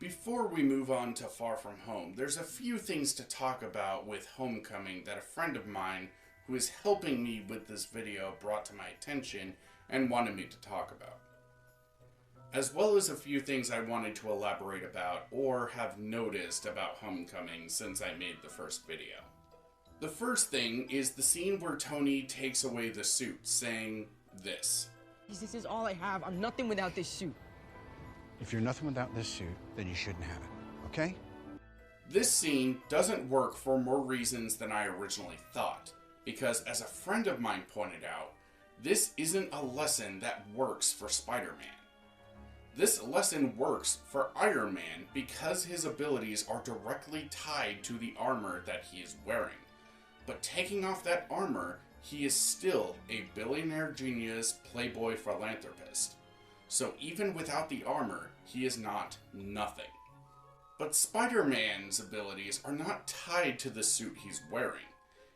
Before we move on to Far From Home, there's a few things to talk about with Homecoming that a friend of mine who is helping me with this video brought to my attention and wanted me to talk about. As well as a few things I wanted to elaborate about or have noticed about Homecoming since I made the first video. The first thing is the scene where Tony takes away the suit, saying this. This is all I have. I'm nothing without this suit. If you're nothing without this suit, then you shouldn't have it, okay? This scene doesn't work for more reasons than I originally thought, because as a friend of mine pointed out, this isn't a lesson that works for Spider-Man. This lesson works for Iron Man because his abilities are directly tied to the armor that he is wearing. But taking off that armor, he is still a billionaire genius playboy philanthropist. So even without the armor, he is not nothing. But Spider-Man's abilities are not tied to the suit he's wearing.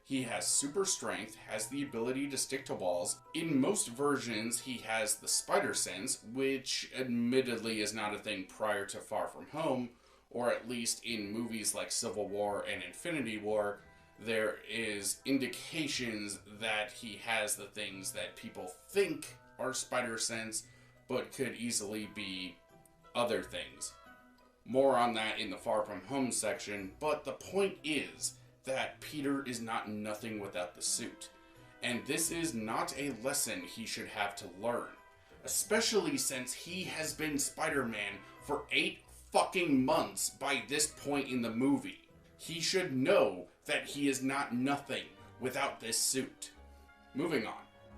He has super strength, has the ability to stick to walls. In most versions, he has the spider sense, which admittedly is not a thing prior to Far From Home, or at least in movies like Civil War and Infinity War, there is indications that he has the things that people think are spider sense, but could easily be other things. More on that in the Far From Home section, but the point is that Peter is not nothing without the suit. And this is not a lesson he should have to learn. Especially since he has been Spider-Man for 8 fucking months by this point in the movie. He should know that he is not nothing without this suit. Moving on.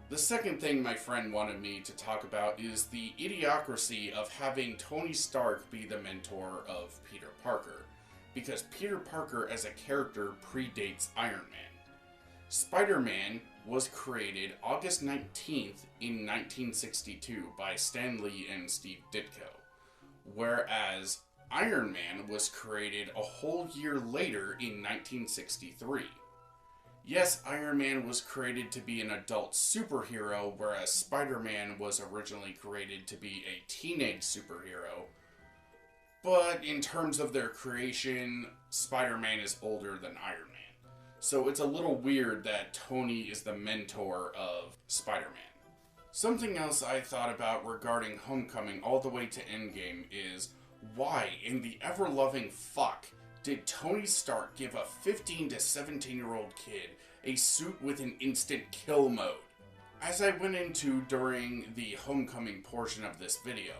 The second thing my friend wanted me to talk about is the idiocracy of having Tony Stark be the mentor of Peter Parker, because Peter Parker as a character predates Iron Man. Spider-Man was created August 19th in 1962 by Stan Lee and Steve Ditko, whereas Iron Man was created a whole year later in 1963. Yes, Iron Man was created to be an adult superhero, whereas Spider-Man was originally created to be a teenage superhero. But in terms of their creation, Spider-Man is older than Iron Man. So it's a little weird that Tony is the mentor of Spider-Man. Something else I thought about regarding Homecoming all the way to Endgame is, why in the ever-loving fuck did Tony Stark give a 15 to 17-year-old kid a suit with an instant kill mode? As I went into during the Homecoming portion of this video,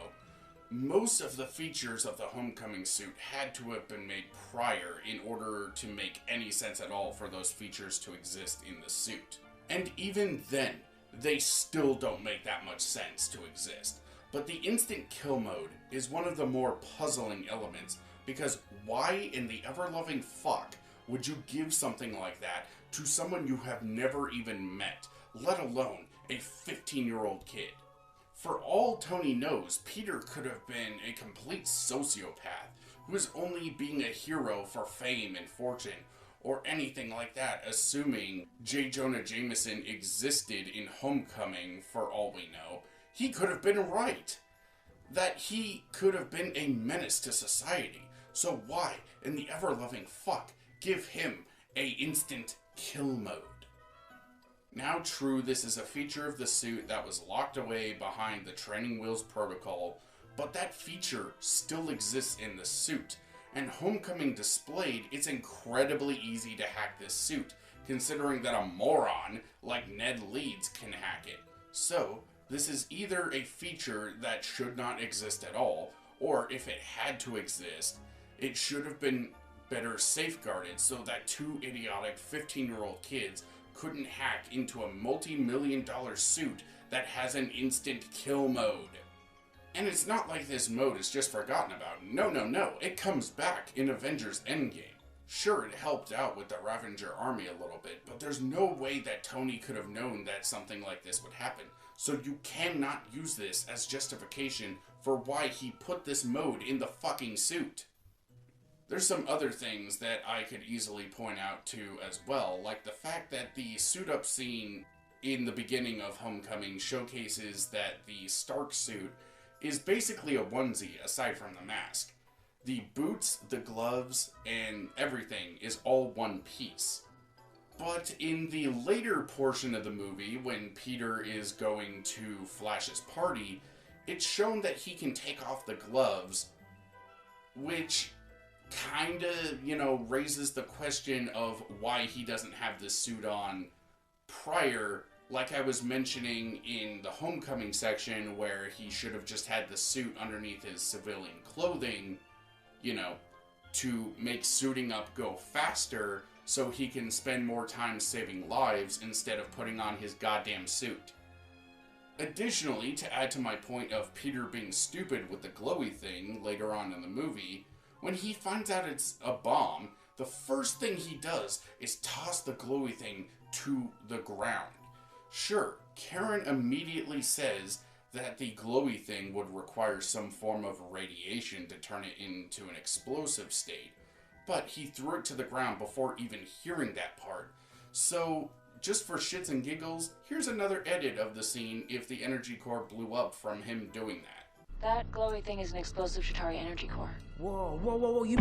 most of the features of the Homecoming suit had to have been made prior in order to make any sense at all for those features to exist in the suit. And even then, they still don't make that much sense to exist. But the instant kill mode is one of the more puzzling elements, because why in the ever-loving fuck would you give something like that to someone you have never even met, let alone a 15-year-old kid? For all Tony knows, Peter could have been a complete sociopath who is only being a hero for fame and fortune, or anything like that, assuming J. Jonah Jameson existed in Homecoming for all we know. He could have been right. That he could have been a menace to society. So why, in the ever-loving fuck, give him a instant kill mode? Now true, this is a feature of the suit that was locked away behind the training wheels protocol, but that feature still exists in the suit, and Homecoming displayed it's incredibly easy to hack this suit, considering that a moron like Ned Leeds can hack it. So, this is either a feature that should not exist at all, or if it had to exist, it should have been better safeguarded so that two idiotic 15-year-old kids couldn't hack into a multi-million-dollar suit that has an instant kill mode. And it's not like this mode is just forgotten about. No, it comes back in Avengers Endgame. Sure, it helped out with the Ravager army a little bit, but there's no way that Tony could have known that something like this would happen. So you cannot use this as justification for why he put this mode in the fucking suit. There's some other things that I could easily point out too as well, like the fact that the suit-up scene in the beginning of Homecoming showcases that the Stark suit is basically a onesie aside from the mask. The boots, the gloves, and everything is all one piece. But in the later portion of the movie, when Peter is going to Flash's party, it's shown that he can take off the gloves, which kinda, raises the question of why he doesn't have this suit on prior, like I was mentioning in the Homecoming section, where he should have just had the suit underneath his civilian clothing, to make suiting up go faster so he can spend more time saving lives instead of putting on his goddamn suit. Additionally, to add to my point of Peter being stupid with the glowy thing later on in the movie, when he finds out it's a bomb, the first thing he does is toss the glowy thing to the ground. Sure, Karen immediately says that the glowy thing would require some form of radiation to turn it into an explosive state, but he threw it to the ground before even hearing that part. So, just for shits and giggles, here's another edit of the scene if the energy core blew up from him doing that. That glowy thing is an explosive Chitauri energy core. Whoa, you...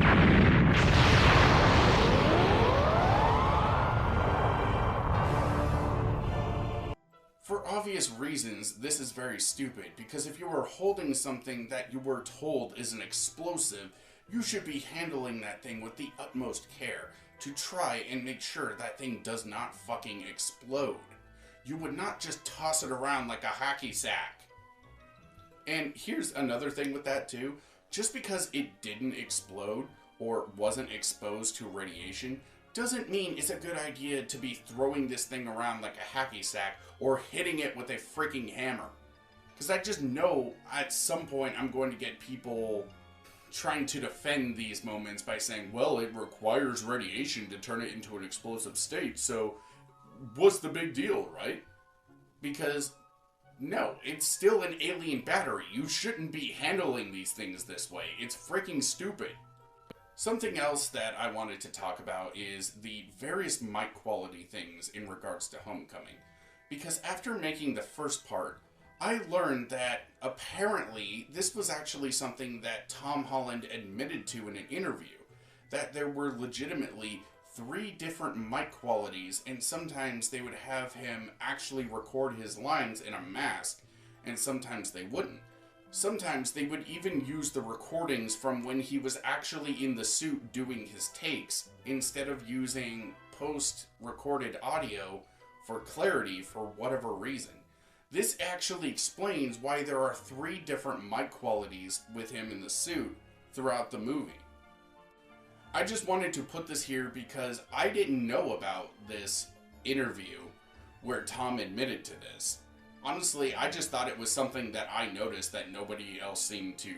For obvious reasons, this is very stupid, because if you were holding something that you were told is an explosive, you should be handling that thing with the utmost care to try and make sure that thing does not fucking explode. You would not just toss it around like a hockey sack. And here's another thing with that too. Just because it didn't explode or wasn't exposed to radiation doesn't mean it's a good idea to be throwing this thing around like a hacky sack or hitting it with a freaking hammer. Because I just know at some point I'm going to get people trying to defend these moments by saying, well, it requires radiation to turn it into an explosive state, so what's the big deal, right? Because, no, it's still an alien battery. You shouldn't be handling these things this way. It's freaking stupid. Something else that I wanted to talk about is the various mic quality things in regards to Homecoming. Because after making the first part, I learned that apparently this was actually something that Tom Holland admitted to in an interview. That there were legitimately 3 different mic qualities, and sometimes they would have him actually record his lines in a mask, and sometimes they wouldn't. Sometimes they would even use the recordings from when he was actually in the suit doing his takes, instead of using post-recorded audio for clarity for whatever reason. This actually explains why there are 3 different mic qualities with him in the suit throughout the movie. I just wanted to put this here because I didn't know about this interview where Tom admitted to this. Honestly, I just thought it was something that I noticed that nobody else seemed to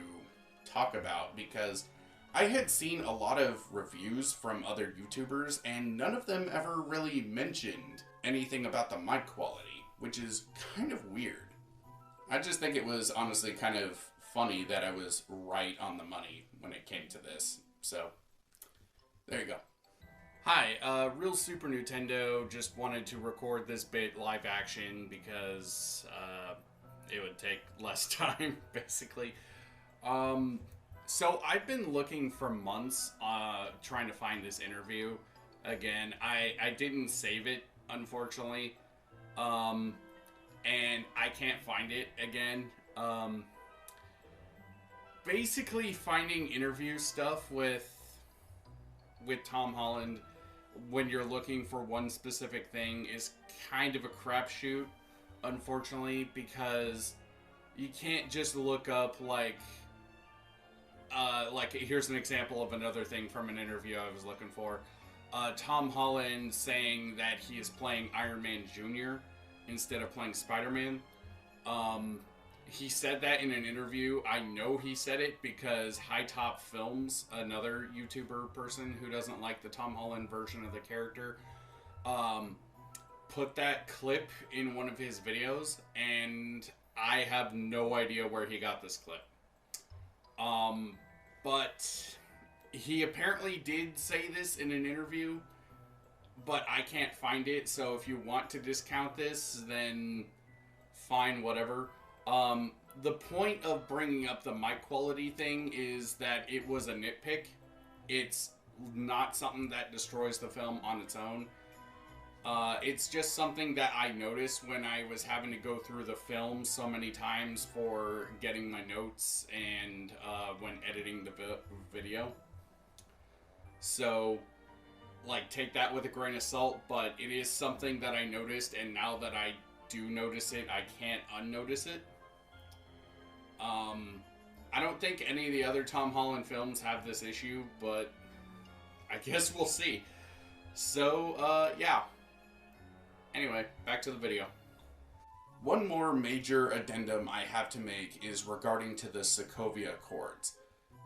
talk about, because I had seen a lot of reviews from other YouTubers and none of them ever really mentioned anything about the mic quality, which is kind of weird. I just think it was honestly kind of funny that I was right on the money when it came to this. So, there you go. Hi, Real Super Nintendo just wanted to record this bit live action because it would take less time, basically. So I've been looking for months trying to find this interview. Again, I didn't save it, unfortunately. And I can't find it again. Basically, finding interview stuff with Tom Holland when you're looking for one specific thing is kind of a crapshoot, unfortunately, because you can't just look up like here's an example of another thing from an interview I was looking for. Tom Holland saying that he is playing Iron Man Jr. instead of playing Spider-Man. He said that in an interview. I know he said it because High Top Films, another YouTuber person who doesn't like the Tom Holland version of the character, put that clip in one of his videos, and I have no idea where he got this clip. But he apparently did say this in an interview, but I can't find it, so if you want to discount this, then fine, whatever. the point of bringing up the mic quality thing is that it was a nitpick. It's not something that destroys the film on its own. It's just something that I noticed when I was having to go through the film so many times for getting my notes and when editing the video. So, like, take that with a grain of salt, but it is something that I noticed, and now that I do notice it, I can't unnotice it. I don't think any of the other Tom Holland films have this issue, but I guess we'll see. So, yeah. Anyway, back to the video. One more major addendum I have to make is regarding to the Sokovia Accords.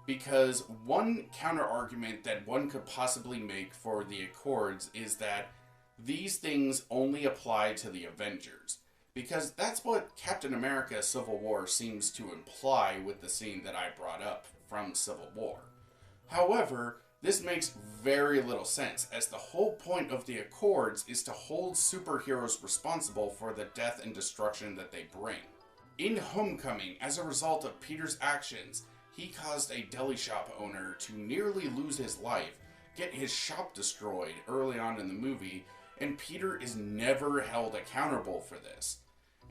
Because one counter-argument that one could possibly make for the Accords is that these things only apply to the Avengers. Because that's what Captain America Civil War seems to imply with the scene that I brought up from Civil War. However, this makes very little sense, as the whole point of the Accords is to hold superheroes responsible for the death and destruction that they bring. In Homecoming, as a result of Peter's actions, he caused a deli shop owner to nearly lose his life, get his shop destroyed early on in the movie, and Peter is never held accountable for this.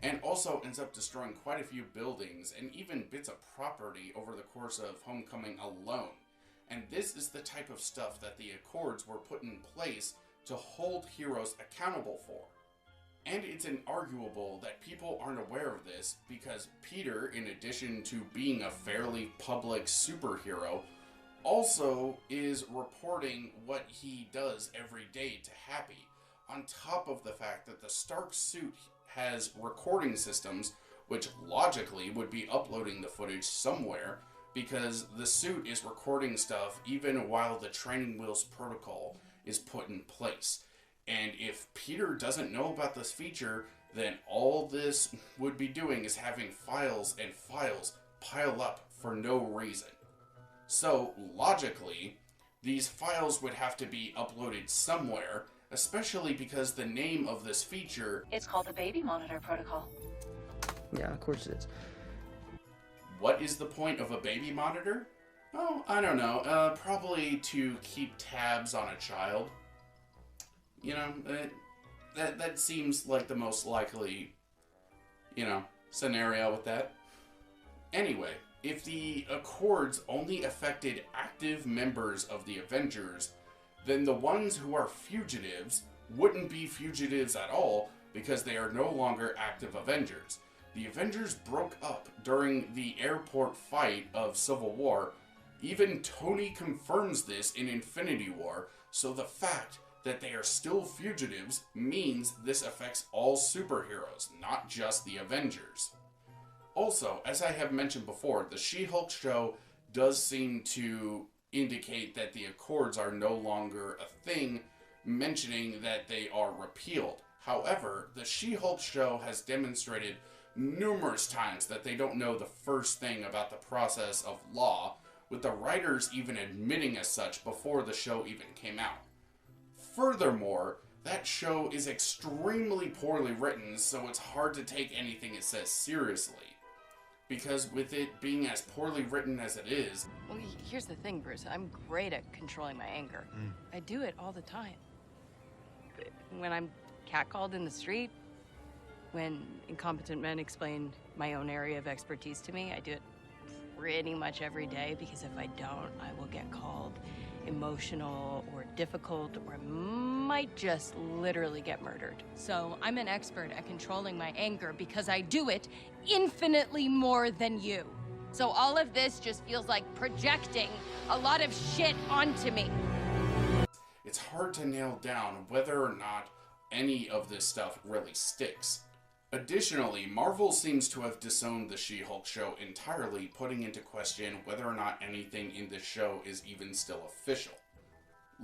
And also ends up destroying quite a few buildings and even bits of property over the course of Homecoming alone. And this is the type of stuff that the Accords were put in place to hold heroes accountable for. And it's inarguable that people aren't aware of this because Peter, in addition to being a fairly public superhero, also is reporting what he does every day to Happy, on top of the fact that the Stark suit has recording systems which logically would be uploading the footage somewhere, because the suit is recording stuff even while the training wheels protocol is put in place. And if Peter doesn't know about this feature, then all this would be doing is having files and files pile up for no reason. So, logically, these files would have to be uploaded somewhere, especially because the name of this feature... It's called the Baby Monitor Protocol. Yeah, of course it is. What is the point of a baby monitor? Oh, I don't know. Probably to keep tabs on a child. You know, that seems like the most likely, scenario with that. Anyway, if the Accords only affected active members of the Avengers, then the ones who are fugitives wouldn't be fugitives at all because they are no longer active Avengers. The Avengers broke up during the airport fight of Civil War. Even Tony confirms this in Infinity War, so the fact that they are still fugitives means this affects all superheroes, not just the Avengers. Also, as I have mentioned before, the She-Hulk show does seem to indicate that the Accords are no longer a thing, mentioning that they are repealed. However, the She-Hulk show has demonstrated numerous times that they don't know the first thing about the process of law, with the writers even admitting as such before the show even came out. Furthermore, that show is extremely poorly written, so it's hard to take anything it says seriously. Because with it being as poorly written as it is... Well, here's the thing, Bruce. I'm great at controlling my anger. I do it all the time. When I'm catcalled in the street, when incompetent men explain my own area of expertise to me, I do it pretty much every day, because if I don't, I will get called emotional or difficult, or I might just literally get murdered. So I'm an expert at controlling my anger because I do it infinitely more than you. So all of this just feels like projecting a lot of shit onto me. It's hard to nail down whether or not any of this stuff really sticks. Additionally, Marvel seems to have disowned the She-Hulk show entirely, putting into question whether or not anything in this show is even still official.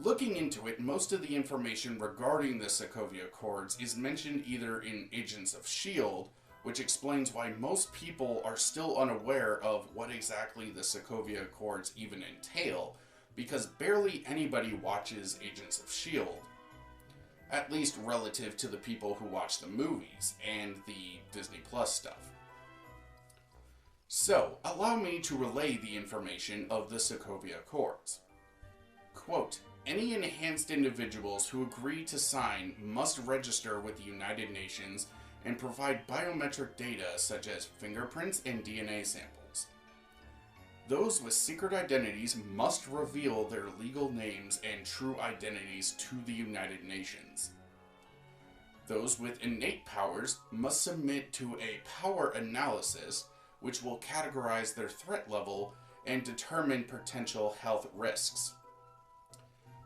Looking into it, most of the information regarding the Sokovia Accords is mentioned either in Agents of S.H.I.E.L.D., which explains why most people are still unaware of what exactly the Sokovia Accords even entail, because barely anybody watches Agents of S.H.I.E.L.D., at least relative to the people who watch the movies and the Disney Plus stuff. So, allow me to relay the information of the Sokovia Accords. Quote, any enhanced individuals who agree to sign must register with the United Nations and provide biometric data such as fingerprints and DNA samples. Those with secret identities must reveal their legal names and true identities to the United Nations. Those with innate powers must submit to a power analysis, which will categorize their threat level and determine potential health risks.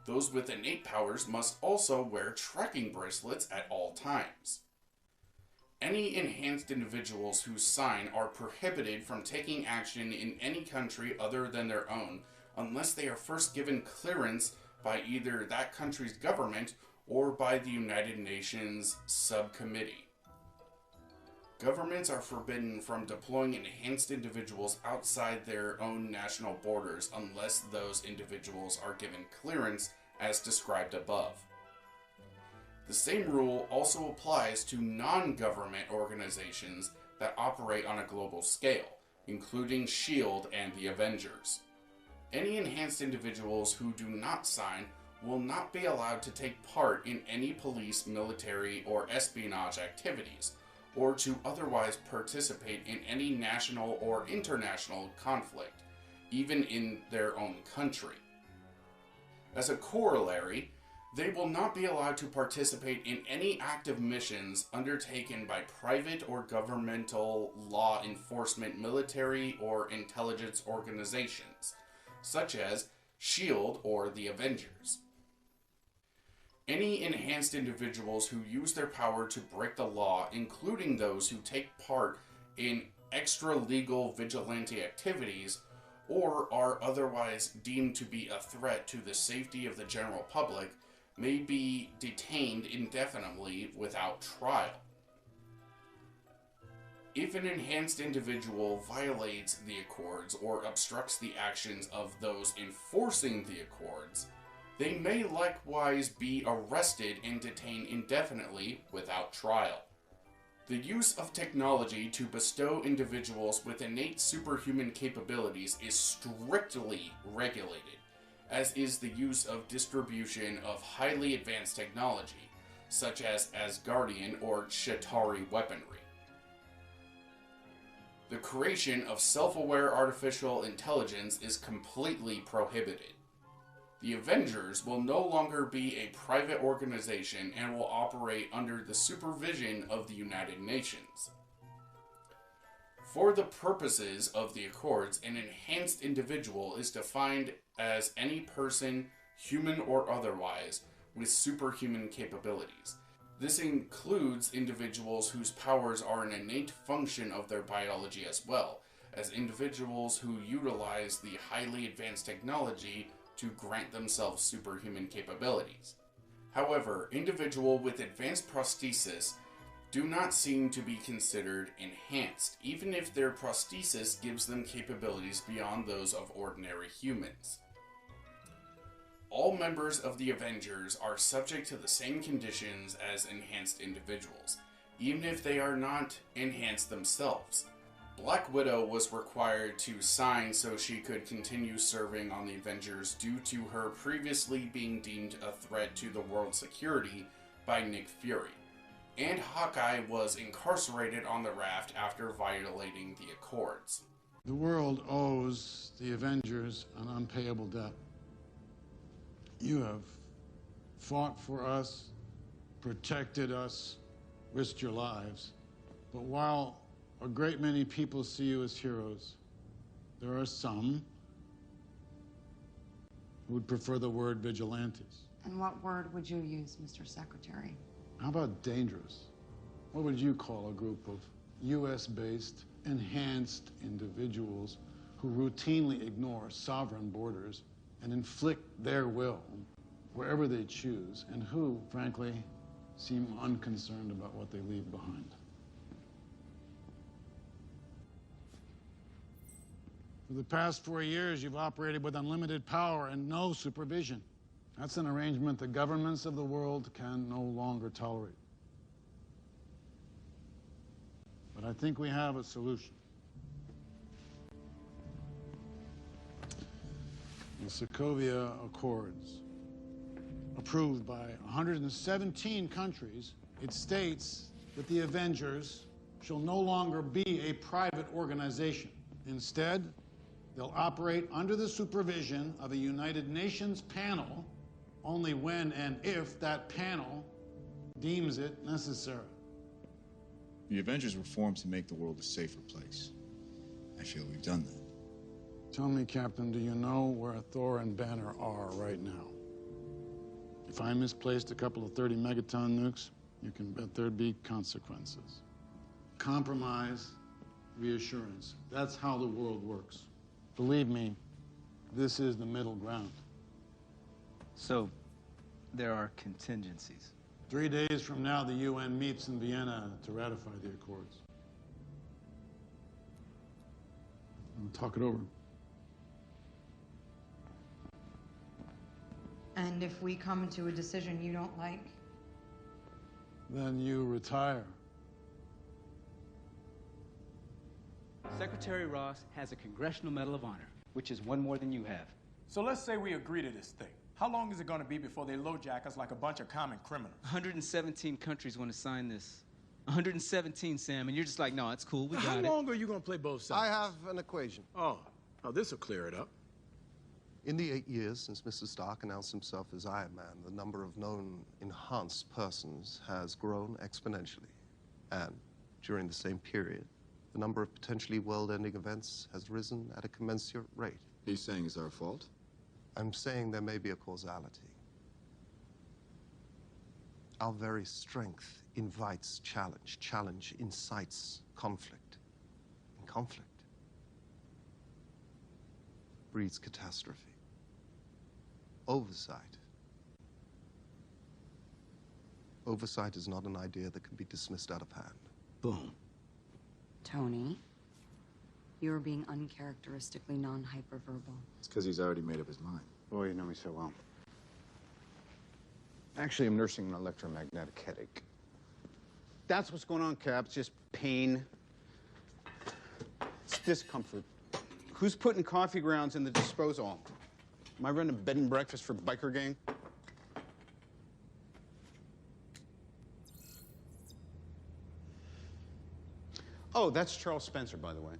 Those with innate powers must also wear tracking bracelets at all times. Any enhanced individuals who sign are prohibited from taking action in any country other than their own unless they are first given clearance by either that country's government or by the United Nations subcommittee. Governments are forbidden from deploying enhanced individuals outside their own national borders unless those individuals are given clearance as described above. The same rule also applies to non-government organizations that operate on a global scale, including SHIELD and the Avengers. Any enhanced individuals who do not sign will not be allowed to take part in any police, military, or espionage activities, or to otherwise participate in any national or international conflict, even in their own country. As a corollary, they will not be allowed to participate in any active missions undertaken by private or governmental law enforcement, military, or intelligence organizations, such as SHIELD or the Avengers. Any enhanced individuals who use their power to break the law, including those who take part in extra-legal vigilante activities, or are otherwise deemed to be a threat to the safety of the general public, may be detained indefinitely without trial. If an enhanced individual violates the Accords or obstructs the actions of those enforcing the Accords, they may likewise be arrested and detained indefinitely without trial. The use of technology to bestow individuals with innate superhuman capabilities is strictly regulated, as is the use of distribution of highly advanced technology, such as Asgardian or Chitauri weaponry. The creation of self-aware artificial intelligence is completely prohibited. The Avengers will no longer be a private organization and will operate under the supervision of the United Nations. For the purposes of the Accords, an enhanced individual is defined as any person, human or otherwise, with superhuman capabilities. This includes individuals whose powers are an innate function of their biology as well, as individuals who utilize the highly advanced technology to grant themselves superhuman capabilities. However, individuals with advanced prosthesis do not seem to be considered enhanced, even if their prosthesis gives them capabilities beyond those of ordinary humans. All members of the Avengers are subject to the same conditions as enhanced individuals, even if they are not enhanced themselves. Black Widow was required to sign so she could continue serving on the Avengers due to her previously being deemed a threat to the world's security by Nick Fury. And Hawkeye was incarcerated on the raft after violating the Accords. The world owes the Avengers an unpayable debt. You have fought for us, protected us, risked your lives. But while a great many people see you as heroes, there are some who would prefer the word vigilantes. And what word would you use, Mr. Secretary? How about dangerous? What would you call a group of US-based, enhanced individuals who routinely ignore sovereign borders and inflict their will wherever they choose, and who, frankly, seem unconcerned about what they leave behind? For the past 4 years, you've operated with unlimited power and no supervision. That's an arrangement the governments of the world can no longer tolerate. But I think we have a solution. The Sokovia Accords, approved by 117 countries, it states that the Avengers shall no longer be a private organization. Instead, they'll operate under the supervision of a United Nations panel only when and if that panel deems it necessary. The Avengers were formed to make the world a safer place. I feel we've done that. Tell me, Captain, do you know where Thor and Banner are right now? If I misplaced a couple of 30 megaton nukes, you can bet there'd be consequences. Compromise, reassurance. That's how the world works. Believe me, this is the middle ground. So, there are contingencies. 3 days from now, the UN meets in Vienna to ratify the accords. We'll talk it over. And if we come to a decision you don't like? Then you retire. Secretary Ross has a Congressional Medal of Honor, which is one more than you have. So let's say we agree to this thing. How long is it going to be before they LoJack us like a bunch of common criminals? 117 countries want to sign this. 117, Sam, and you're just like, no, it's cool, we got it. How long are you going to play both sides? I have an equation. Oh, this will clear it up. In the 8 years since Mr. Stark announced himself as Iron Man, the number of known enhanced persons has grown exponentially. And during the same period, the number of potentially world-ending events has risen at a commensurate rate. He's saying it's our fault? I'm saying there may be a causality. Our very strength invites challenge. Challenge incites conflict. And conflict breeds catastrophe. Oversight. Oversight is not an idea that can be dismissed out of hand. Boom. Tony, you're being uncharacteristically non-hyperverbal. It's because he's already made up his mind. Boy, you know me so well. Actually, I'm nursing an electromagnetic headache. That's what's going on, Cap. It's just pain. It's discomfort. Who's putting coffee grounds in the disposal? Am I running bed and breakfast for biker gang? Oh, that's Charles Spencer, by the way.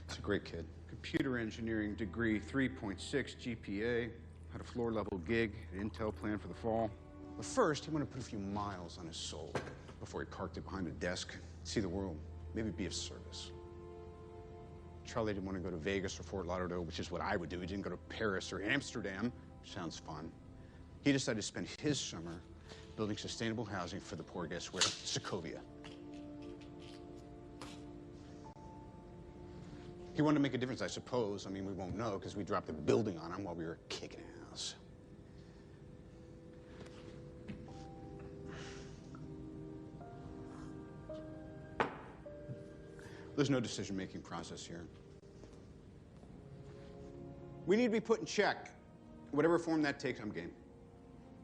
He's a great kid. Computer engineering degree, 3.6 GPA. Had a floor-level gig at Intel planned for the fall. But first, he wanted to put a few miles on his soul before he parked it behind a desk, see the world, maybe be of service. Charlie didn't want to go to Vegas or Fort Lauderdale, which is what I would do. He didn't go to Paris or Amsterdam, which sounds fun. He decided to spend his summer building sustainable housing for the poor, guess where? Sokovia. He wanted to make a difference, I suppose. I mean, we won't know because we dropped the building on him while we were kicking ass. There's no decision-making process here. We need to be put in check. Whatever form that takes, I'm game.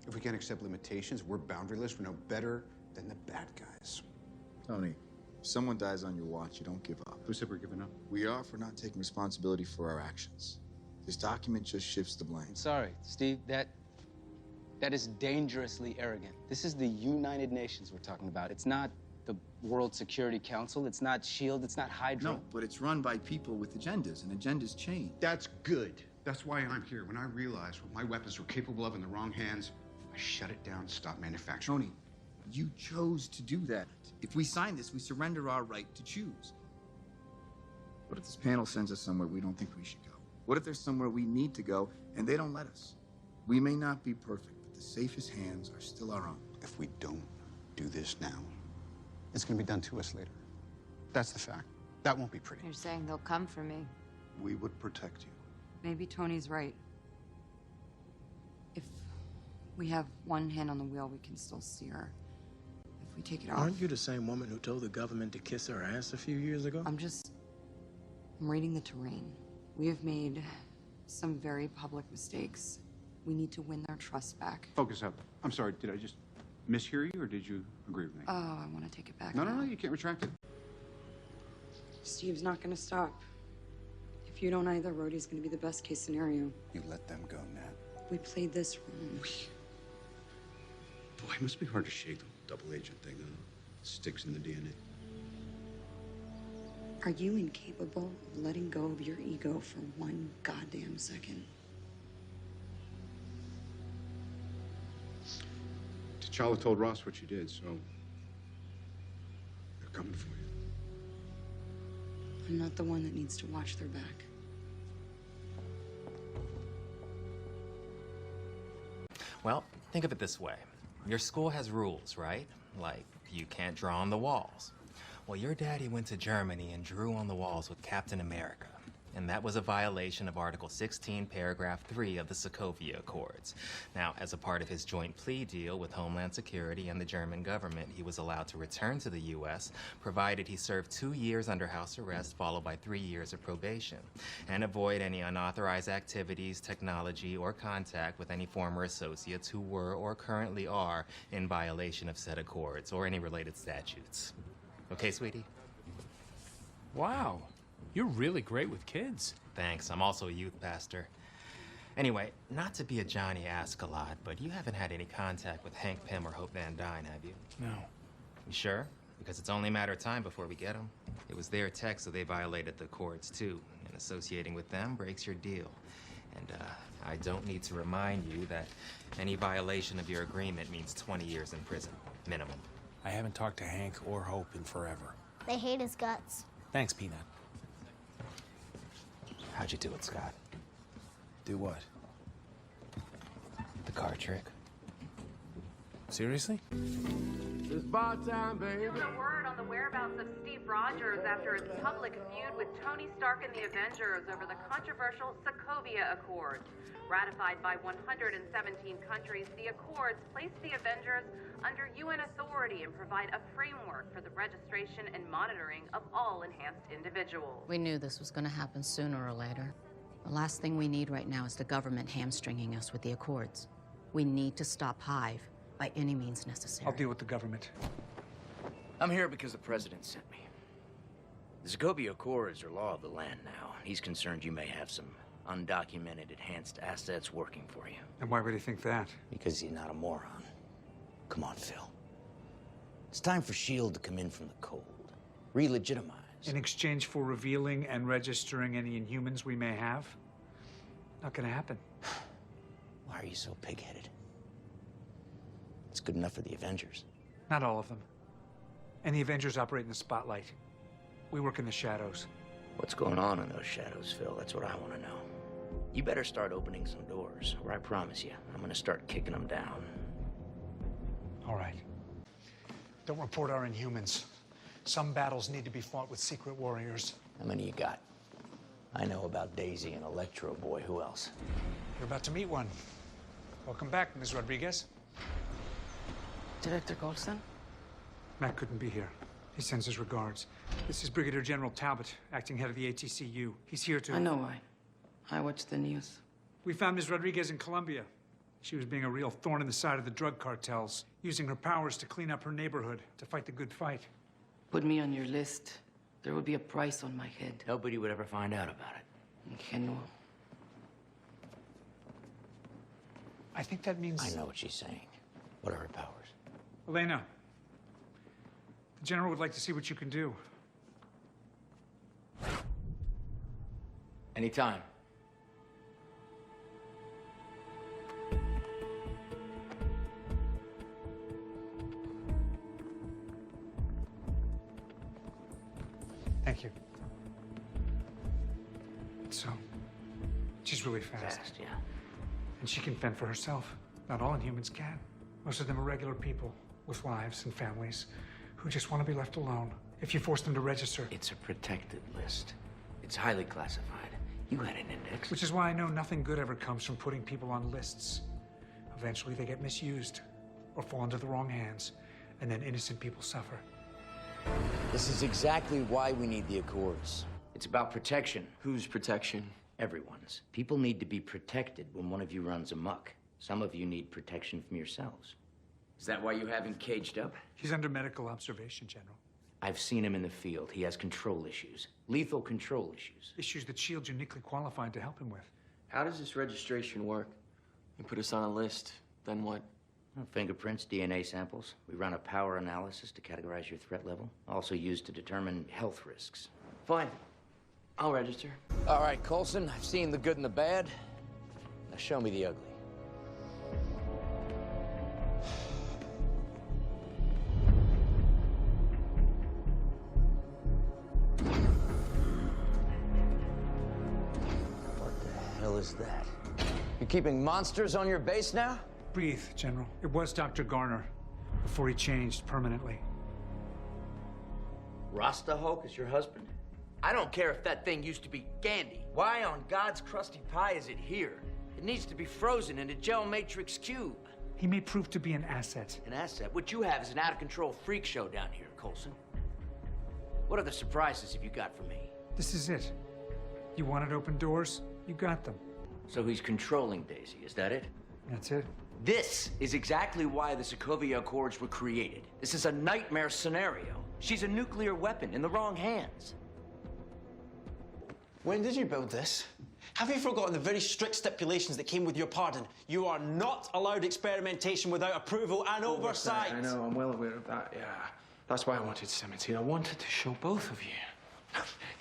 If we can't accept limitations, we're boundaryless, we're no better than the bad guys. Tony, if someone dies on your watch, you don't give up. Who said we're giving up? We are for not taking responsibility for our actions. This document just shifts the blame. Sorry, Steve, that is dangerously arrogant. This is the United Nations we're talking about. It's not the World Security Council. It's not SHIELD. It's not Hydra. No, but it's run by people with agendas, and agendas change. That's good. That's why I'm here. When I realized what my weapons were capable of in the wrong hands, I shut it down, stopped manufacturing. Tony, you chose to do that. If we sign this, we surrender our right to choose. What if this panel sends us somewhere we don't think we should go? What if there's somewhere we need to go and they don't let us? We may not be perfect, but the safest hands are still our own. If we don't do this now, it's going to be done to us later. That's the fact. That won't be pretty. You're saying they'll come for me. We would protect you. Maybe Tony's right. If we have one hand on the wheel, we can still steer. If we take it off... Aren't you the same woman who told the government to kiss her ass a few years ago? I'm reading the terrain. We have made some very public mistakes. We need to win their trust back. Focus up. I'm sorry, did I just mishear you, or did you agree with me? Oh, I want to take it back No, now. no, you can't retract it. Steve's not going to stop. If If you don't either, Rhodey's gonna be the best case scenario. You let them go, Nat. We played this wrong. Boy, it must be hard to shake the double agent thing, huh? Sticks in the DNA. Are you incapable of letting go of your ego for one goddamn second? T'Challa told Ross what you did, so they're coming for you. I'm not the one that needs to watch their back. Well, think of it this way. Your school has rules, right? Like, you can't draw on the walls. Well, your daddy went to Germany and drew on the walls with Captain America. And that was a violation of Article 16, Paragraph 3 of the Sokovia Accords. Now, as a part of his joint plea deal with Homeland Security and the German government, he was allowed to return to the U.S., provided he served 2 years under house arrest, followed by 3 years of probation, and avoid any unauthorized activities, technology, or contact with any former associates who were or currently are in violation of said accords or any related statutes. Okay, sweetie? Wow. You're really great with kids. Thanks. I'm also a youth pastor. Anyway, not to be a Johnny Ask-a-lot, but you haven't had any contact with Hank Pym or Hope Van Dyne, have you? No. You sure? Because it's only a matter of time before we get them. It was their tech, so they violated the accords too. And associating with them breaks your deal. And I don't need to remind you that any violation of your agreement means 20 years in prison, minimum. I haven't talked to Hank or Hope in forever. They hate his guts. Thanks, Peanut. How'd you do it, Scott? Do what? The card trick. Seriously? It's bar time, baby. Still no word on the whereabouts of Steve Rogers after his public feud with Tony Stark and the Avengers over the controversial Sokovia Accords. Ratified by 117 countries, the Accords place the Avengers under UN authority and provide a framework for the registration and monitoring of all enhanced individuals. We knew this was going to happen sooner or later. The last thing we need right now is the government hamstringing us with the Accords. We need to stop Hive by any means necessary. I'll deal with the government. I'm here because the president sent me. The Sokovia Accords are law of the land now. He's concerned you may have some undocumented enhanced assets working for you. And why would he think that? Because he's not a moron. Come on, Phil. It's time for S.H.I.E.L.D. to come in from the cold. Re-legitimize. In exchange for revealing and registering any Inhumans we may have? Not gonna happen. Why are you so pig-headed? It's good enough for the Avengers. Not all of them. And the Avengers operate in the spotlight. We work in the shadows. What's going on in those shadows, Phil? That's what I want to know. You better start opening some doors, or I promise you, I'm gonna start kicking them down. All right. Don't report our Inhumans. Some battles need to be fought with secret warriors. How many you got? I know about Daisy and Electro Boy. Who else? You're about to meet one. Welcome back, Ms. Rodriguez. Director Golson? Matt couldn't be here. He sends his regards. This is Brigadier General Talbot, acting head of the ATCU. He's here to... I know why. I watched the news. We found Ms. Rodriguez in Colombia. She was being a real thorn in the side of the drug cartels, using her powers to clean up her neighborhood, to fight the good fight. Put me on your list. There will be a price on my head. Nobody would ever find out about it. Ingenuo. I think that means... I know what she's saying. What are her powers? Elena, the General would like to see what you can do. Anytime. Thank you. So, she's really fast. Fast, yeah. And she can fend for herself. Not all Inhumans can. Most of them are regular people with lives and families who just want to be left alone. If you force them to register... It's a protected list. It's highly classified. You had an index. Which is why I know nothing good ever comes from putting people on lists. Eventually they get misused or fall into the wrong hands, and then innocent people suffer. This is exactly why we need the Accords. It's about protection. Whose protection? Everyone's. People need to be protected when one of you runs amok. Some of you need protection from yourselves. Is that why you have him caged up? He's under medical observation, General. I've seen him in the field. He has control issues. Lethal control issues. Issues that SHIELD's uniquely qualified to help him with. How does this registration work? You put us on a list, then what? Fingerprints, DNA samples. We run a power analysis to categorize your threat level. Also used to determine health risks. Fine. I'll register. All right, Coulson, I've seen the good and the bad. Now show me the ugly. What the hell is that? You keeping monsters on your base now? Breathe, General. It was Dr. Garner before he changed permanently. Rasta Hulk is your husband? I don't care if that thing used to be Gandhi. Why on God's crusty pie is it here? It needs to be frozen in a gel matrix cube. He may prove to be an asset. An asset? What you have is an out-of-control freak show down here, Coulson. What other surprises have you got for me? This is it. You wanted open doors? You got them. So he's controlling Daisy, is that it? That's it. This is exactly why the Sokovia Accords were created. This is a nightmare scenario. She's a nuclear weapon in the wrong hands. When did you build this? Have you forgotten the very strict stipulations that came with your pardon? You are not allowed experimentation without approval and oversight. I know, I'm well aware of that, yeah. That's why I wanted Simmons here. I wanted to show both of you.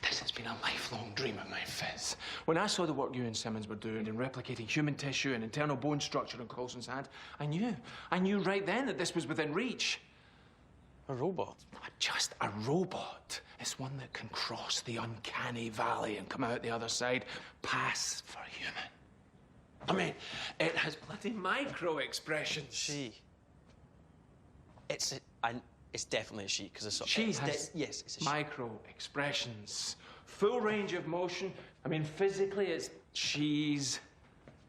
This has been a lifelong dream of mine, Fizz. When I saw the work you and Simmons were doing in replicating human tissue and internal bone structure in Coulson's hand, I knew right then that this was within reach. A robot? Not just a robot. It's one that can cross the uncanny valley and come out the other side, pass for human. I mean, it has bloody micro expressions. She. It's definitely a she, because it's... She has yes, it's a she. Micro expressions. Full range of motion. I mean, physically, she's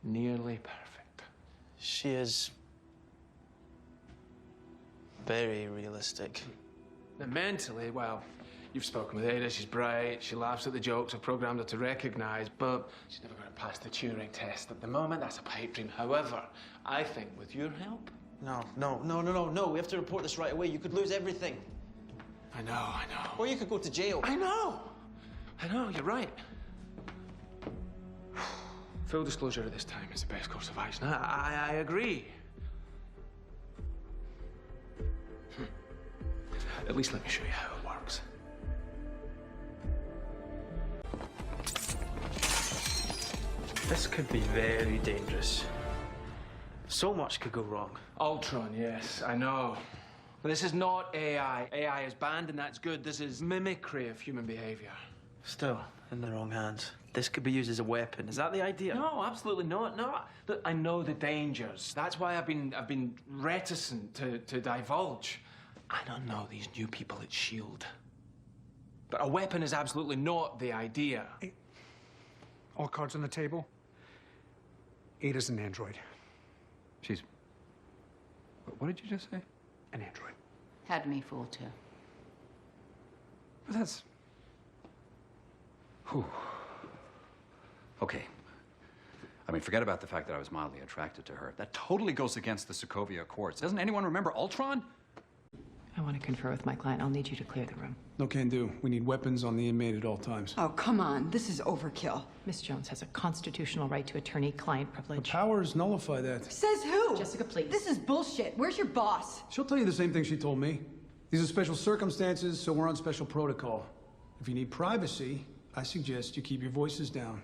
nearly perfect. She is very realistic. Now, mentally, well, you've spoken with Ada. She's bright. She laughs at the jokes I've programmed her to recognize, but she's never going to pass the Turing test at the moment. That's a pipe dream. However, I think with your help... No. We have to report this right away. You could lose everything. I know. Or you could go to jail. I know, you're right. Full disclosure at this time is the best course of action. I agree. At least let me show you how it works. This could be very dangerous. So much could go wrong. Ultron, yes, I know. But this is not AI. AI is banned, and that's good. This is mimicry of human behavior. Still, in the wrong hands. This could be used as a weapon. Is that the idea? No, absolutely not. No, look, I know the dangers. That's why I've been reticent to divulge. I don't know these new people at SHIELD. But a weapon is absolutely not the idea. Hey, all cards on the table. Ada's an android. She's... What did you just say? An android. Had me fooled too. But that's... Whew. Okay. I mean, forget about the fact that I was mildly attracted to her. That totally goes against the Sokovia Accords. Doesn't anyone remember Ultron? I want to confer with my client. I'll need you to clear the room. No can do. We need weapons on the inmate at all times. Oh, come on. This is overkill. Miss Jones has a constitutional right to attorney-client privilege. The powers nullify that. Says who? Jessica, please. This is bullshit. Where's your boss? She'll tell you the same thing she told me. These are special circumstances, so we're on special protocol. If you need privacy, I suggest you keep your voices down.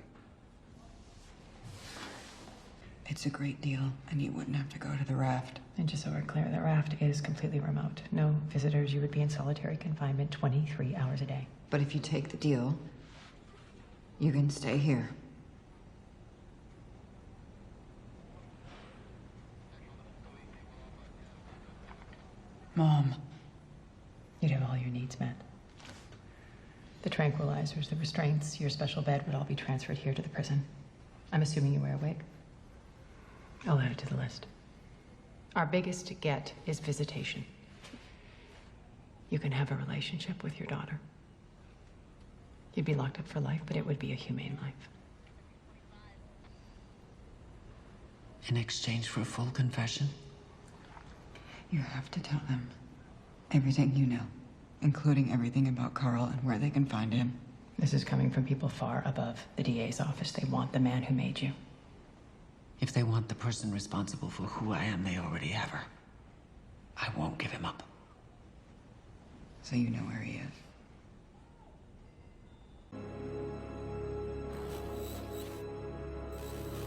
It's a great deal, and you wouldn't have to go to the raft. And just so we're clear, the raft is completely remote. No visitors. You would be in solitary confinement 23 hours a day. But if you take the deal, you can stay here. Mom. You'd have all your needs met. The tranquilizers, the restraints, your special bed would all be transferred here to the prison. I'm assuming you wear a wig. I'll add it to the list. Our biggest get is visitation. You can have a relationship with your daughter. You'd be locked up for life, but it would be a humane life. In exchange for a full confession? You have to tell them everything you know. including everything about Carl and where they can find him. This is coming from people far above the DA's office. They want the man who made you. If they want the person responsible for who I am, they already have her. I won't give him up. So you know where he is.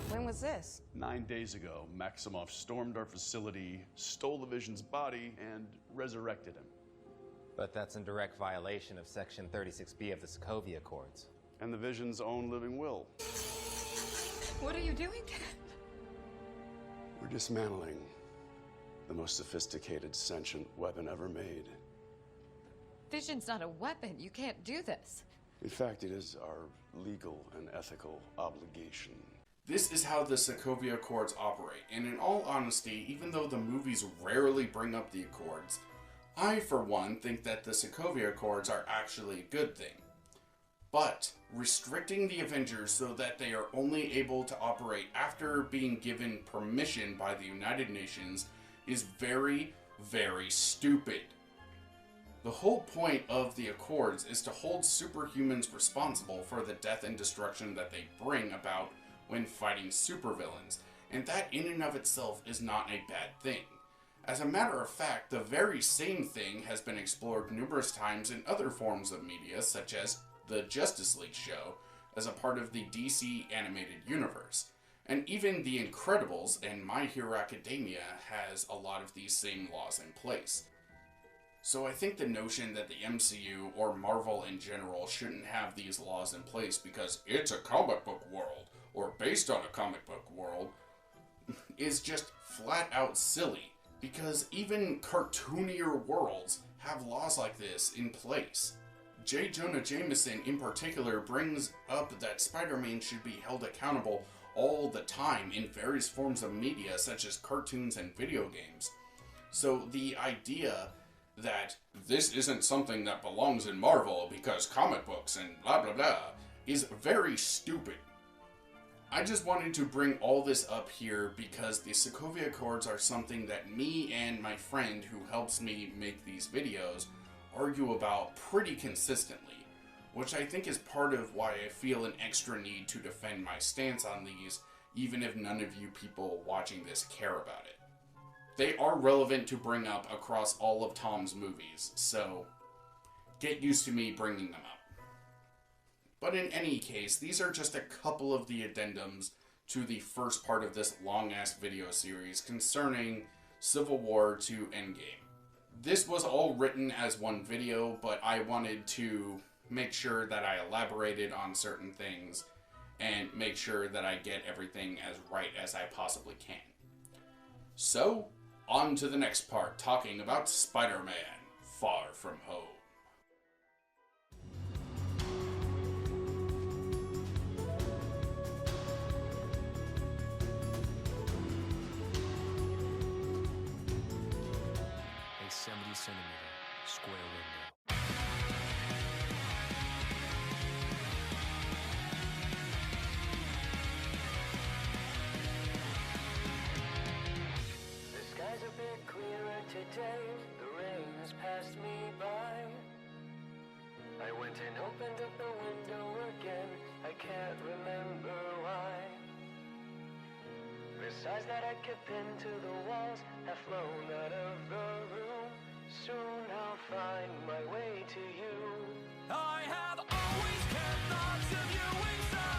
When was this? 9 days ago, Maximoff stormed our facility, stole the Vision's body, and resurrected him. But that's in direct violation of Section 36B of the Sokovia Accords. And the Vision's own living will. What are you doing? We're dismantling the most sophisticated sentient weapon ever made. Vision's not a weapon. You can't do this. In fact, it is our legal and ethical obligation. This is how the Sokovia Accords operate, and in all honesty, even though the movies rarely bring up the Accords, I, for one, think that the Sokovia Accords are actually a good thing. But restricting the Avengers so that they are only able to operate after being given permission by the United Nations is very, very stupid. The whole point of the Accords is to hold superhumans responsible for the death and destruction that they bring about when fighting supervillains, and that in and of itself is not a bad thing. As a matter of fact, the very same thing has been explored numerous times in other forms of media, such as the Justice League show, as a part of the DC animated universe. And even The Incredibles and My Hero Academia has a lot of these same laws in place. So I think the notion that the MCU or Marvel in general shouldn't have these laws in place because it's a comic book world, or based on a comic book world, is just flat out silly. Because even cartoonier worlds have laws like this in place. J. Jonah Jameson in particular brings up that Spider-Man should be held accountable all the time in various forms of media such as cartoons and video games. So the idea that this isn't something that belongs in Marvel because comic books and blah blah blah is very stupid. I just wanted to bring all this up here because the Sokovia Accords are something that me and my friend who helps me make these videos argue about pretty consistently, which I think is part of why I feel an extra need to defend my stance on these, even if none of you people watching this care about it. They are relevant to bring up across all of Tom's movies, so get used to me bringing them up. But in any case, these are just a couple of the addendums to the first part of this long-ass video series concerning Civil War to Endgame. This was all written as one video, but I wanted to make sure that I elaborated on certain things and make sure that I get everything as right as I possibly can. So, on to the next part, talking about Spider-Man: Far From Home. A 70-centimeter square window. The skies a bit clearer today, the rain has passed me by. I went and opened up the window again, I can't remember why. The sighs that I kept pinned to the walls have flown out of the room. Soon I'll find my way to you. I have always kept thoughts of you inside.